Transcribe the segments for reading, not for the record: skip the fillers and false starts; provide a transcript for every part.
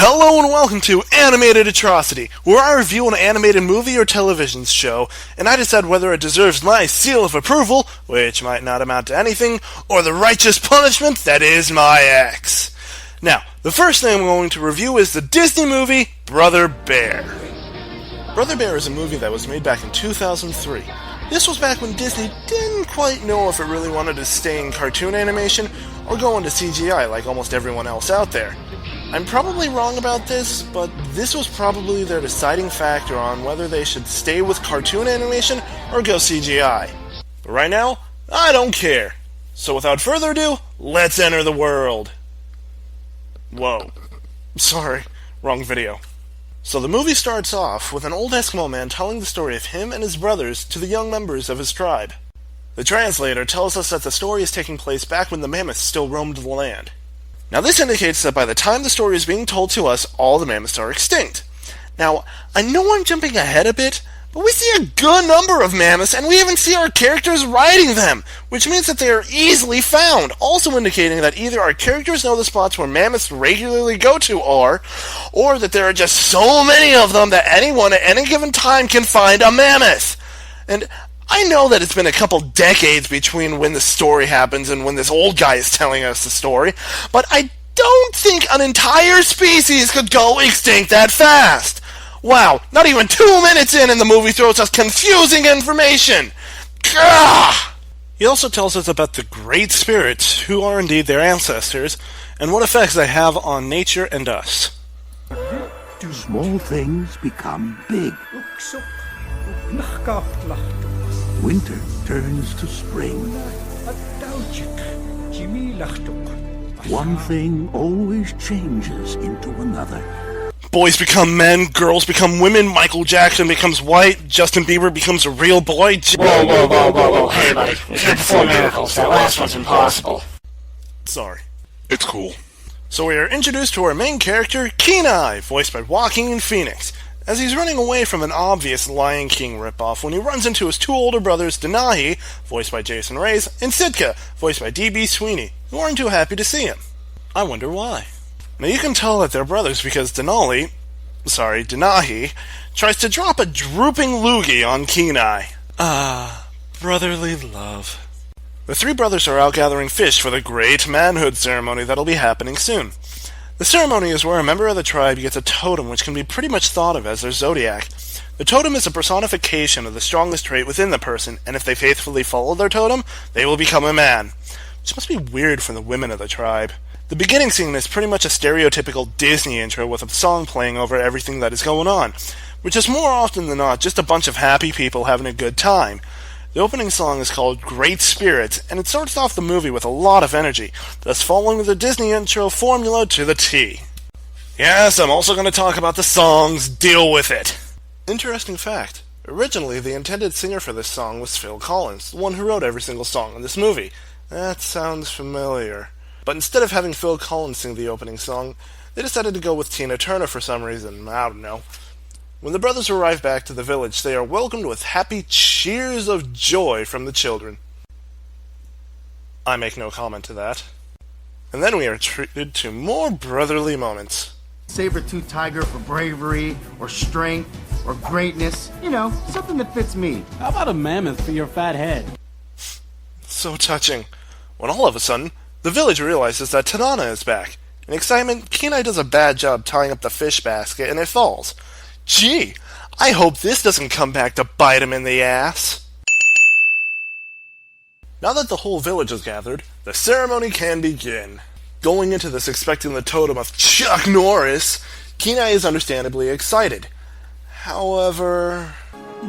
Hello and welcome to Animated Atrocity, where I review an animated movie or television show, and I decide whether it deserves my seal of approval, which might not amount to anything, or the righteous punishment that is my X. Now, the first thing I'm going to review is the Disney movie, Brother Bear. Brother Bear is a movie that was made back in 2003. This was back when Disney didn't quite know if it really wanted to stay in cartoon animation or go into CGI like almost everyone else out there. I'm probably wrong about this, but this was probably their deciding factor on whether they should stay with cartoon animation or go CGI. But right now, I don't care. So without further ado, let's enter the world. Whoa. Sorry, wrong video. So the movie starts off with an old Eskimo man telling the story of him and his brothers to the young members of his tribe. The translator tells us that the story is taking place back when the mammoths still roamed the land. Now this indicates that by the time the story is being told to us, all the mammoths are extinct. Now, I know I'm jumping ahead a bit, but we see a good number of mammoths, and we even see our characters riding them, which means that they are easily found, also indicating that either our characters know the spots where mammoths regularly go to are, or that there are just so many of them that anyone at any given time can find a mammoth. And I know that it's been a couple decades between when the story happens and when this old guy is telling us the story, but I don't think an entire species could go extinct that fast. Wow, not even 2 minutes in and the movie throws us confusing information. Gah! He also tells us about the great spirits, who are indeed their ancestors, and what effects they have on nature and us. Small things become big. Winter turns to spring. One thing always changes into another. Boys become men, girls become women, Michael Jackson becomes white, Justin Bieber becomes a real boy. Whoa, hey buddy, we've had 4 miracles, that last one's impossible. Sorry. It's cool. So we are introduced to our main character, Kenai, voiced by Joaquin Phoenix, as he's running away from an obvious Lion King ripoff when he runs into his 2 older brothers, Denali, voiced by Jason Reyes, and Sitka, voiced by D.B. Sweeney, who aren't too happy to see him. I wonder why. Now you can tell that they're brothers because Denahi, tries to drop a drooping loogie on Kenai. Brotherly love. The 3 brothers are out gathering fish for the great manhood ceremony that'll be happening soon. The ceremony is where a member of the tribe gets a totem which can be pretty much thought of as their zodiac. The totem is a personification of the strongest trait within the person, and if they faithfully follow their totem, they will become a man. Which must be weird for the women of the tribe. The beginning scene is pretty much a stereotypical Disney intro with a song playing over everything that is going on, which is more often than not just a bunch of happy people having a good time. The opening song is called Great Spirits, and it starts off the movie with a lot of energy, thus following the Disney intro formula to the T. Yes, I'm also going to talk about the songs, deal with it. Interesting fact, originally the intended singer for this song was Phil Collins, the one who wrote every single song in this movie. That sounds familiar. But instead of having Phil Collins sing the opening song, they decided to go with Tina Turner for some reason, I don't know. When the brothers arrive back to the village, they are welcomed with happy cheers of joy from the children. I make no comment to that. And then we are treated to more brotherly moments. Saber-tooth tiger for bravery, or strength, or greatness. You know, something that fits me. How about a mammoth for your fat head? So touching. When all of a sudden, the village realizes that Tanana is back. In excitement, Kenai does a bad job tying up the fish basket and it falls. Gee, I hope this doesn't come back to bite him in the ass. Now that the whole village is gathered, the ceremony can begin. Going into this expecting the totem of Chuck Norris, Kenai is understandably excited. However...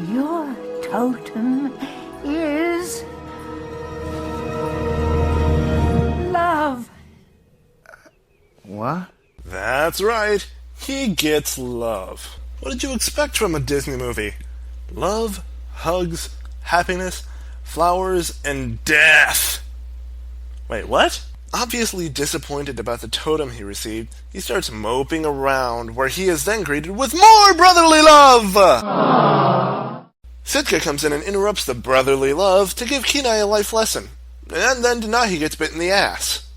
Your totem is... love. What? That's right, he gets love. What did you expect from a Disney movie? Love, hugs, happiness, flowers, and death. Wait, what? Obviously disappointed about the totem he received, he starts moping around, where he is then greeted with more brotherly love! Aww. Sitka comes in and interrupts the brotherly love to give Kenai a life lesson. And then Denahi gets bit in the ass.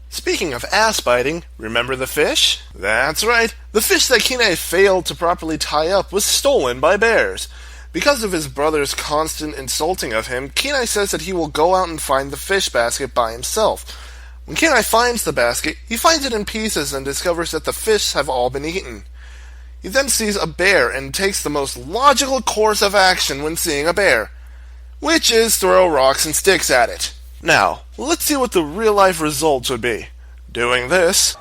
Speaking of ass biting, remember the fish? That's right, the fish that Kenai failed to properly tie up was stolen by bears. Because of his brother's constant insulting of him, Kenai says that he will go out and find the fish basket by himself. When Kenai finds the basket, he finds it in pieces and discovers that the fish have all been eaten. He then sees a bear and takes the most logical course of action when seeing a bear, which is throw rocks and sticks at it. Now, let's see what the real-life results would be. Doing this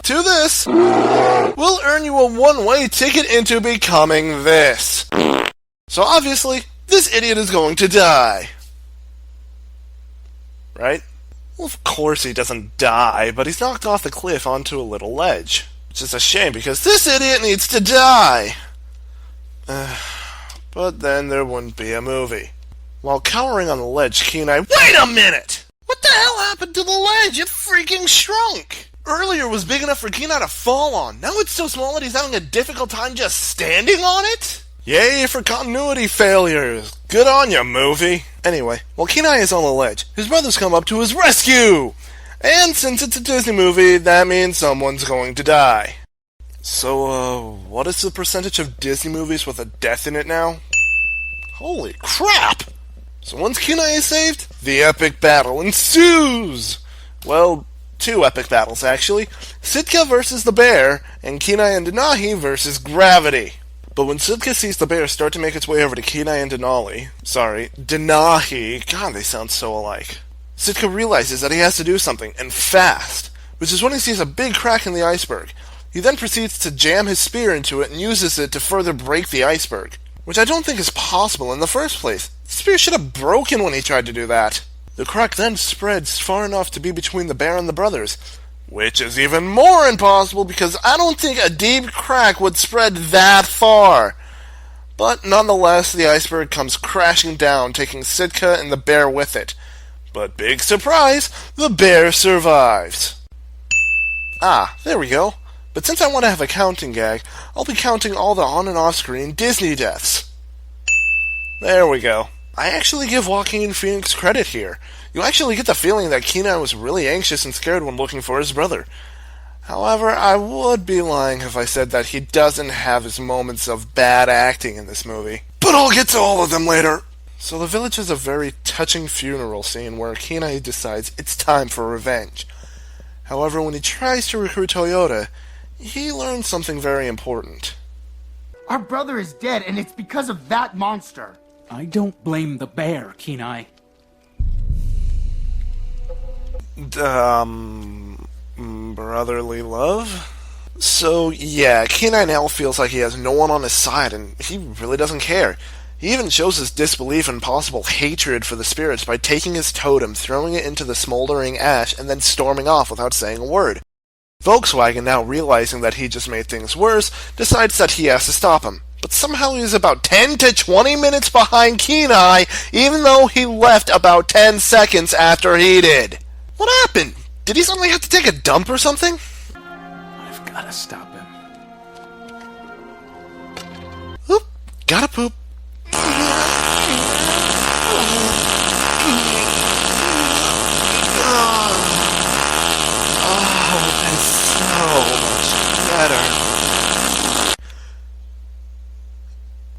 to this will earn you a one-way ticket into becoming this. So obviously, this idiot is going to die. Right? Well, of course he doesn't die, but he's knocked off the cliff onto a little ledge. Which is a shame, because this idiot needs to die! But then there wouldn't be a movie. While cowering on the ledge, Kenai... Wait a minute! What the hell happened to the ledge? It freaking shrunk! Earlier was big enough for Kenai to fall on. Now it's so small that he's having a difficult time just standing on it? Yay for continuity failures! Good on ya, movie! Anyway, while Kenai is on the ledge, his brothers come up to his rescue! And since it's a Disney movie, that means someone's going to die. So, what is the percentage of Disney movies with a death in it now? Holy crap! So once Kenai is saved, the epic battle ensues! Well, two epic battles, actually. Sitka versus the bear, and Kenai and Denali versus gravity. But when Sitka sees the bear start to make its way over to Kenai and Denali... Denahi... God, they sound so alike. Sitka realizes that he has to do something, and fast, which is when he sees a big crack in the iceberg. He then proceeds to jam his spear into it and uses it to further break the iceberg, which I don't think is possible in the first place. The spear should have broken when he tried to do that. The crack then spreads far enough to be between the bear and the brothers, which is even more impossible because I don't think a deep crack would spread that far. But nonetheless, the iceberg comes crashing down, taking Sitka and the bear with it. But big surprise, the bear survives. Ah, there we go. But since I want to have a counting gag, I'll be counting all the on and off screen Disney deaths. There we go. I actually give Joaquin Phoenix credit here. You actually get the feeling that Kenai was really anxious and scared when looking for his brother. However, I would be lying if I said that he doesn't have his moments of bad acting in this movie. But I'll get to all of them later. So the village has a very touching funeral scene where Kenai decides it's time for revenge. However, when he tries to recruit Toyota, he learns something very important. Our brother is dead, and it's because of that monster. I don't blame the bear, Kenai. Brotherly love? So, yeah, Kenai now feels like he has no one on his side, and he really doesn't care. He even shows his disbelief and possible hatred for the spirits by taking his totem, throwing it into the smoldering ash, and then storming off without saying a word. Volkswagen, now realizing that he just made things worse, decides that he has to stop him. But somehow he's about 10 to 20 minutes behind Kenai, even though he left about 10 seconds after he did. What happened? Did he suddenly have to take a dump or something? I've gotta stop him. Oop, gotta poop.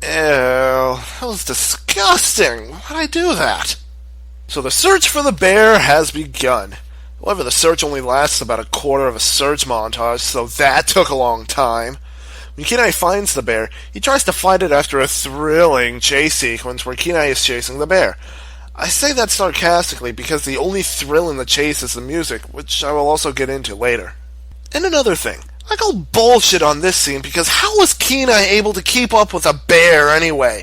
Ew, that was disgusting. Why'd I do that? So the search for the bear has begun. However, the search only lasts about a quarter of a search montage, so that took a long time. When Kenai finds the bear, he tries to fight it after a thrilling chase sequence where Kenai is chasing the bear. I say that sarcastically because the only thrill in the chase is the music, which I will also get into later. And another thing, I call bullshit on this scene because how was Kenai able to keep up with a bear anyway?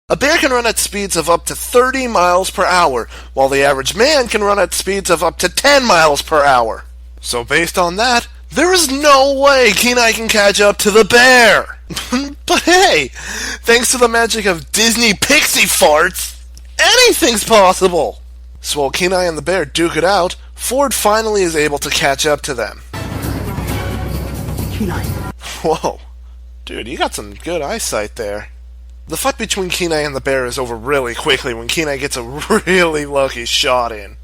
A bear can run at speeds of up to 30 miles per hour, while the average man can run at speeds of up to 10 miles per hour. So based on that, there is no way Kenai can catch up to the bear. But hey, thanks to the magic of Disney pixie farts, anything's possible. So while Kenai and the bear duke it out, Ford finally is able to catch up to them. Kenai. Whoa. Dude, you got some good eyesight there. The fight between Kenai and the bear is over really quickly when Kenai gets a really lucky shot in.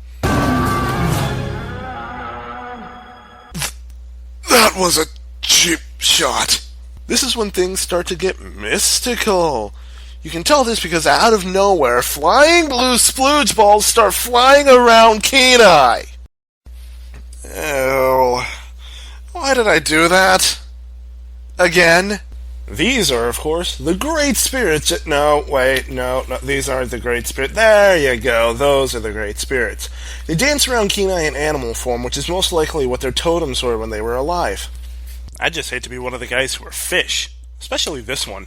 That was a cheap shot. This is when things start to get mystical. You can tell this because out of nowhere, flying blue splooge balls start flying around Kenai. Ew. Why did I do that? Again? These are, of course, the Great Spirits. No, these aren't the Great Spirits. There you go, those are the Great Spirits. They dance around Kenai in animal form, which is most likely what their totems were when they were alive. I just hate to be one of the guys who are fish, especially this one.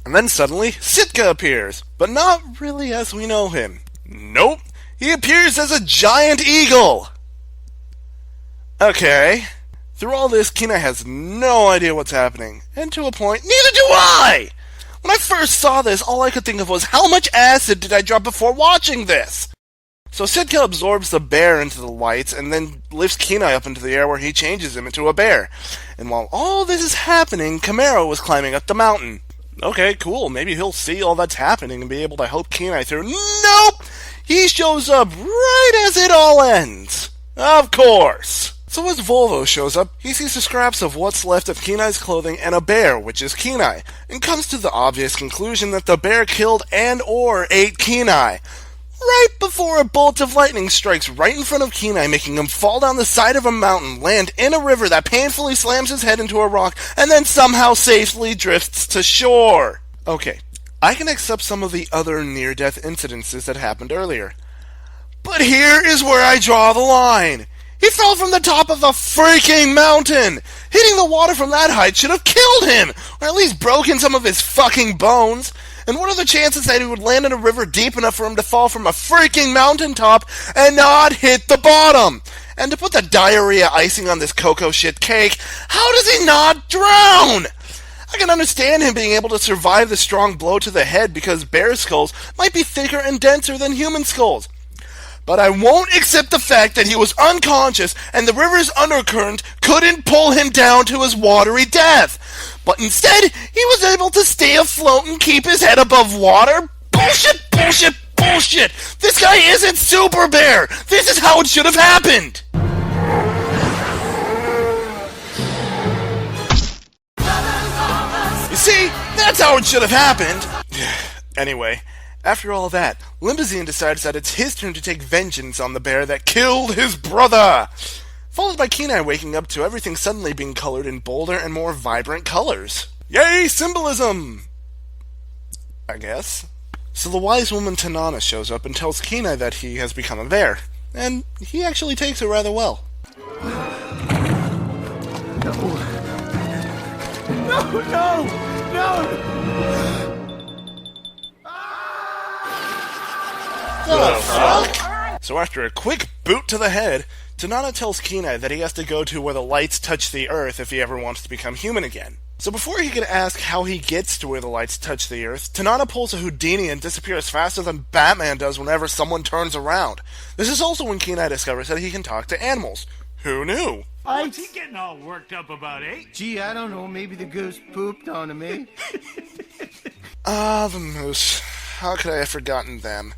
And then suddenly, Sitka appears, but not really as we know him. Nope, he appears as a giant eagle! Okay. Through all this, Kenai has no idea what's happening, and to a point, neither do I! When I first saw this, all I could think of was, how much acid did I drop before watching this? So Sitka absorbs the bear into the lights, and then lifts Kenai up into the air where he changes him into a bear. And while all this is happening, Camaro was climbing up the mountain. Okay, cool, maybe he'll see all that's happening and be able to help Kenai through. Nope! He shows up right as it all ends. Of course! So as Volvo shows up, he sees the scraps of what's left of Kenai's clothing and a bear, which is Kenai, and comes to the obvious conclusion that the bear killed and or ate Kenai. Right before a bolt of lightning strikes right in front of Kenai, making him fall down the side of a mountain, land in a river that painfully slams his head into a rock, and then somehow safely drifts to shore. Okay, I can accept some of the other near-death incidences that happened earlier. But here is where I draw the line. He fell from the top of a freaking mountain! Hitting the water from that height should have killed him! Or at least broken some of his fucking bones! And what are the chances that he would land in a river deep enough for him to fall from a freaking mountaintop and not hit the bottom? And to put the diarrhea icing on this cocoa shit cake, how does he not drown? I can understand him being able to survive the strong blow to the head because bear skulls might be thicker and denser than human skulls. But I won't accept the fact that he was unconscious and the river's undercurrent couldn't pull him down to his watery death. But instead, he was able to stay afloat and keep his head above water? Bullshit, bullshit, bullshit! This guy isn't Super Bear! This is how it should have happened! You see, that's how it should have happened! Anyway, after all that, Limousine decides that it's his turn to take vengeance on the bear that killed his brother! Followed by Kenai waking up to everything suddenly being colored in bolder and more vibrant colors. Yay, symbolism! I guess. So the wise woman Tanana shows up and tells Kenai that he has become a bear. And he actually takes it rather well. No! So after a quick boot to the head, Tanana tells Kenai that he has to go to where the lights touch the earth if he ever wants to become human again. So before he can ask how he gets to where the lights touch the earth, Tanana pulls a Houdini and disappears faster than Batman does whenever someone turns around. This is also when Kenai discovers that he can talk to animals. Who knew? What's he getting all worked up about, eh? Gee, I don't know. Maybe the goose pooped on him, eh? Ah, the Moose. How could I have forgotten them?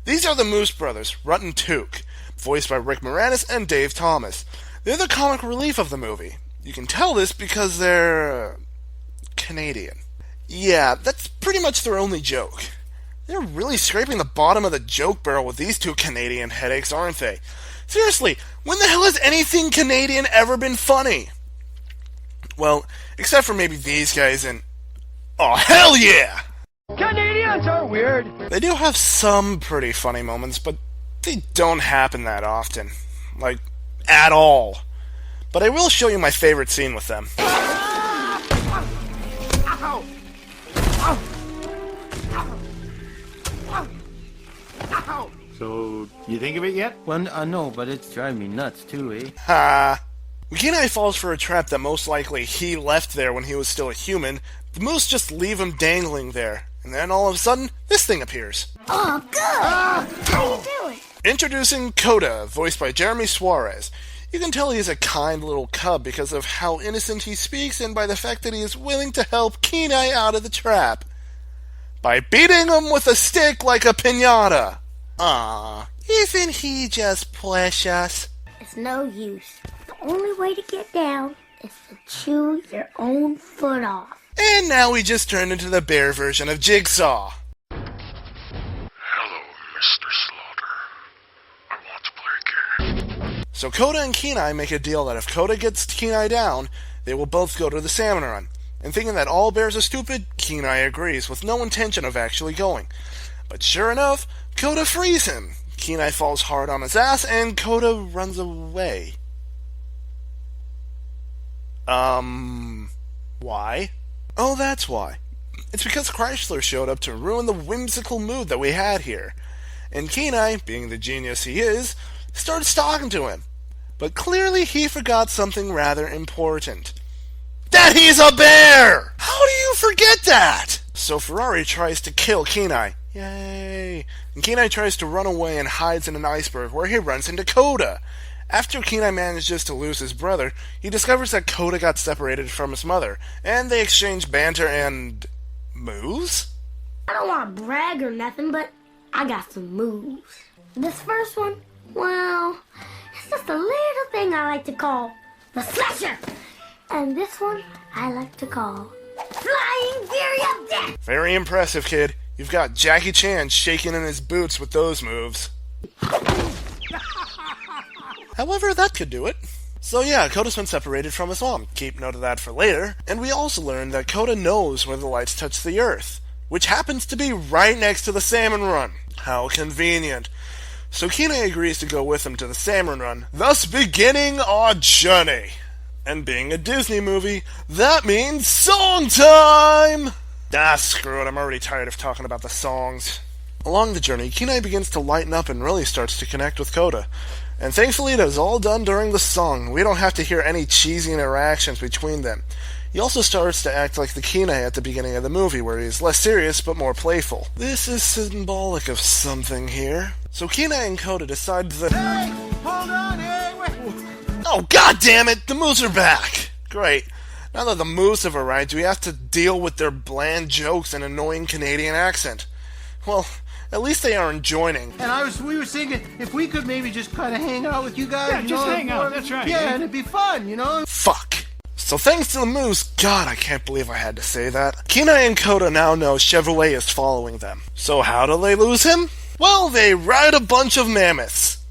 These are the Moose Brothers, Rut and Took, voiced by Rick Moranis and Dave Thomas. They're the comic relief of the movie. You can tell this because they're Canadian. Yeah, that's pretty much their only joke. They're really scraping the bottom of the joke barrel with these two Canadian headaches, aren't they? Seriously, when the hell has anything Canadian ever been funny? Well, except for maybe these guys and... Oh, hell yeah! Canadians are weird. They do have some pretty funny moments, but they don't happen that often. Like, at all. But I will show you my favorite scene with them. So, you think of it yet? Well, no, but it's driving me nuts too, eh? Ha! When Kenai falls for a trap that most likely he left there when he was still a human, the Moose just leave him dangling there. And then all of a sudden, this thing appears. Oh, good! How you doing? Introducing Koda, voiced by Jeremy Suarez. You can tell he's a kind little cub because of how innocent he speaks and by the fact that he is willing to help Kenai out of the trap. By beating him with a stick like a piñata. Aww, isn't he just precious? It's no use. The only way to get down is to chew your own foot off. And now we just turned into the bear version of Jigsaw. Hello, Mr. Slaughter. I want to play a game. So Koda and Kenai make a deal that if Koda gets Kenai down, they will both go to the salmon run. And thinking that all bears are stupid, Kenai agrees, with no intention of actually going. But sure enough, Koda frees him. Kenai falls hard on his ass, and Koda runs away. Why? Oh, that's why. It's because Chrysler showed up to ruin the whimsical mood that we had here. And Kenai, being the genius he is, starts talking to him. But clearly he forgot something rather important. That he's a bear! How do you forget that? So Ferrari tries to kill Kenai. Yay! And Kenai tries to run away and hides in an iceberg where he runs into Koda. After Kenai manages to lose his brother, he discovers that Koda got separated from his mother, and they exchange banter and moves? I don't want to brag or nothing, but I got some moves. This first one, well, it's just a little thing I like to call the slasher. And this one I like to call Flying Fury of Death. Very impressive, kid. You've got Jackie Chan shaking in his boots with those moves. However, that could do it. So yeah, Koda's been separated from his mom. Keep note of that for later. And we also learned that Koda knows where the lights touch the earth, which happens to be right next to the salmon run. How convenient. So Kenai agrees to go with him to the salmon run, thus beginning our journey. And being a Disney movie, that means song time! Ah, screw it, I'm already tired of talking about the songs. Along the journey, Kenai begins to lighten up and really starts to connect with Koda. And thankfully it is all done during the song. We don't have to hear any cheesy interactions between them. He also starts to act like the Kenai at the beginning of the movie, where he's less serious but more playful. This is symbolic of something here. So Kenai and Koda decide that... Hey, hold on, hey, wait. Oh, god damn it! The moose are back! Great. Now that the moose have arrived, we have to deal with their bland jokes and annoying Canadian accent. Well, at least they aren't joining. And we were thinking if we could maybe just kind of hang out with you guys. Yeah, just hang out, that's right. Yeah, and it'd be fun, you know? Fuck. So thanks to the moose, god, I can't believe I had to say that, Kenai and Koda now know Chevrolet is following them. So how do they lose him? Well, they ride a bunch of mammoths.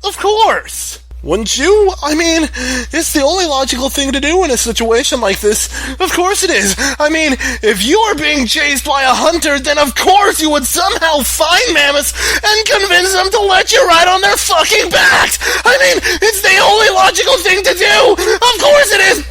Of course! Wouldn't you? I mean, it's the only logical thing to do in a situation like this. Of course it is. I mean, if you are being chased by a hunter, then of course you would somehow find mammoths and convince them to let you ride on their fucking backs. I mean, it's the only logical thing to do. Of course it is.